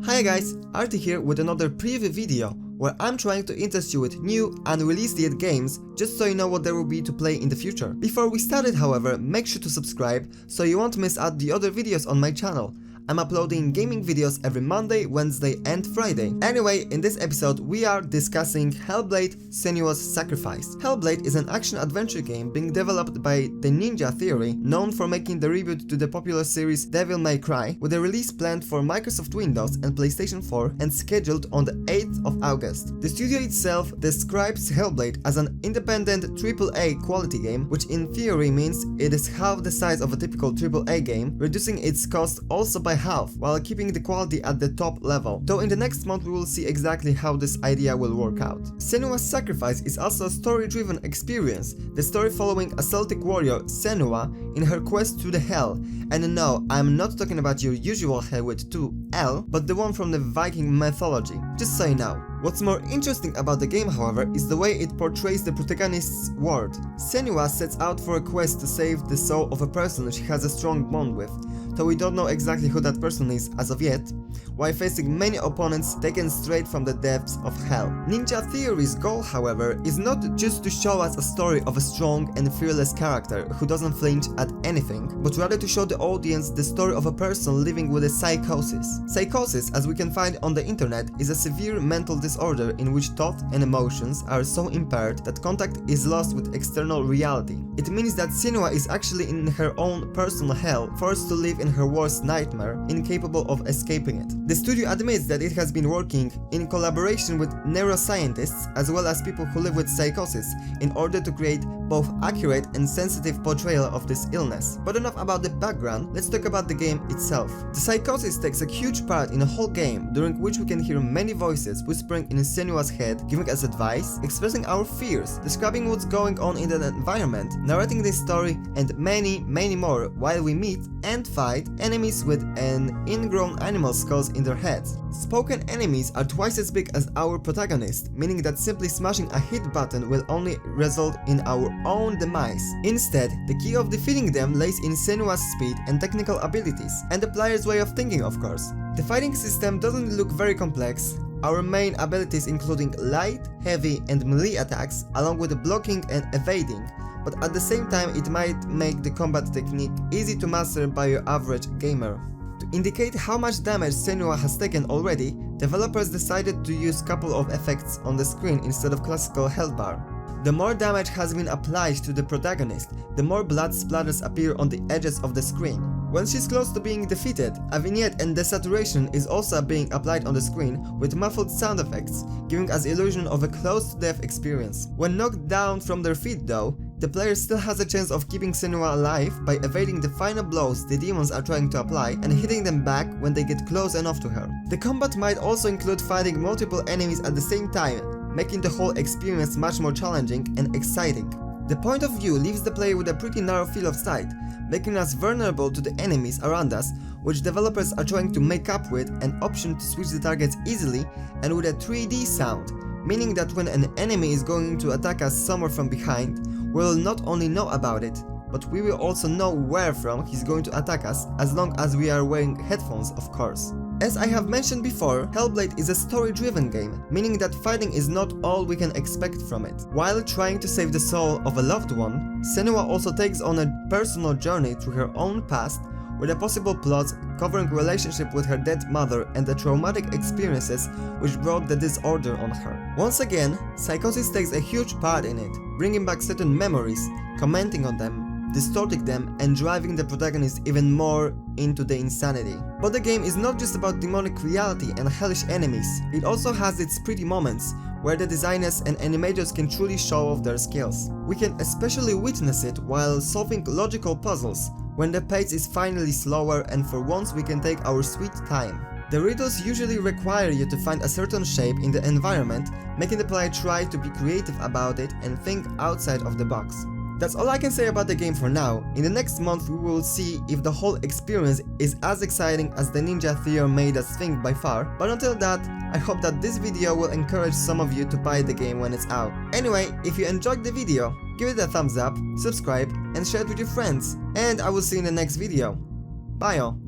Hi guys, Artie here with another preview video where I'm trying to interest you with new unreleased yet games just so you know what there will be to play in the future. Before we start it, however, make sure to subscribe so you won't miss out the other videos on my channel. I'm uploading gaming videos every Monday, Wednesday and Friday. Anyway, in this episode we are discussing Hellblade: Senua's Sacrifice. Hellblade is an action-adventure game being developed by the Ninja Theory, known for making the reboot to the popular series Devil May Cry, with a release planned for Microsoft Windows and PlayStation 4 and scheduled on the 8th of August. The studio itself describes Hellblade as an independent AAA quality game, which in theory means it is half the size of a typical AAA game, reducing its cost also by half, while keeping the quality at the top level, though in the next month we will see exactly how this idea will work out. Senua's Sacrifice is also a story-driven experience, the story following a Celtic warrior, Senua, in her quest to the Hell. And no, I'm not talking about your usual Hell with 2L, but the one from the Viking mythology, just so you know. What's more interesting about the game, however, is the way it portrays the protagonist's world. Senua sets out for a quest to save the soul of a person she has a strong bond with, though we don't know exactly who that person is as of yet, while facing many opponents taken straight from the depths of hell. Ninja Theory's goal, however, is not just to show us a story of a strong and fearless character who doesn't flinch at anything, but rather to show the audience the story of a person living with a psychosis. Psychosis, as we can find on the internet, is a severe mental disorder in which thought and emotions are so impaired that contact is lost with external reality. It means that Senua is actually in her own personal hell, forced to live in her worst nightmare, incapable of escaping it. The studio admits that it has been working in collaboration with neuroscientists as well as people who live with psychosis in order to create both accurate and sensitive portrayal of this illness. But enough about the background, let's talk about the game itself. The psychosis takes a huge part in a whole game, during which we can hear many voices whispering in Senua's head, giving us advice, expressing our fears, describing what's going on in the environment, narrating this story, and many more, while we meet and fight enemies with an ingrown animal skulls in their heads. Spoken enemies are twice as big as our protagonist, meaning that simply smashing a hit button will only result in our own demise. Instead, the key of defeating them lays in Senua's speed and technical abilities, and the player's way of thinking, of course. The fighting system doesn't look very complex. Our main abilities including light, heavy and melee attacks, along with blocking and evading, but at the same time it might make the combat technique easy to master by your average gamer. To indicate how much damage Senua has taken already, developers decided to use a couple of effects on the screen instead of classical health bar. The more damage has been applied to the protagonist, the more blood splatters appear on the edges of the screen. When she's close to being defeated, a vignette and desaturation is also being applied on the screen with muffled sound effects, giving us illusion of a close-to-death experience. When knocked down from their feet though, the player still has a chance of keeping Senua alive by evading the final blows the demons are trying to apply and hitting them back when they get close enough to her. The combat might also include fighting multiple enemies at the same time, making the whole experience much more challenging and exciting. The point of view leaves the player with a pretty narrow field of sight, making us vulnerable to the enemies around us, which developers are trying to make up with an option to switch the targets easily and with a 3D sound, meaning that when an enemy is going to attack us somewhere from behind, we will not only know about it, but we will also know where from he's going to attack us, as long as we are wearing headphones, of course. As I have mentioned before, Hellblade is a story-driven game, meaning that fighting is not all we can expect from it. While trying to save the soul of a loved one, Senua also takes on a personal journey through her own past, with a possible plot covering relationship with her dead mother and the traumatic experiences which brought the disorder on her. Once again, psychosis takes a huge part in it, bringing back certain memories, commenting on them, distorting them and driving the protagonist even more into the insanity. But the game is not just about demonic reality and hellish enemies, it also has its pretty moments where the designers and animators can truly show off their skills. We can especially witness it while solving logical puzzles, when the pace is finally slower and for once we can take our sweet time. The riddles usually require you to find a certain shape in the environment, making the player try to be creative about it and think outside of the box. That's all I can say about the game for now. In the next month we will see if the whole experience is as exciting as the Ninja Theory made us think by far, but until that, I hope that this video will encourage some of you to buy the game when it's out. Anyway, if you enjoyed the video, give it a thumbs up, subscribe and share it with your friends, and I will see you in the next video. Bye all!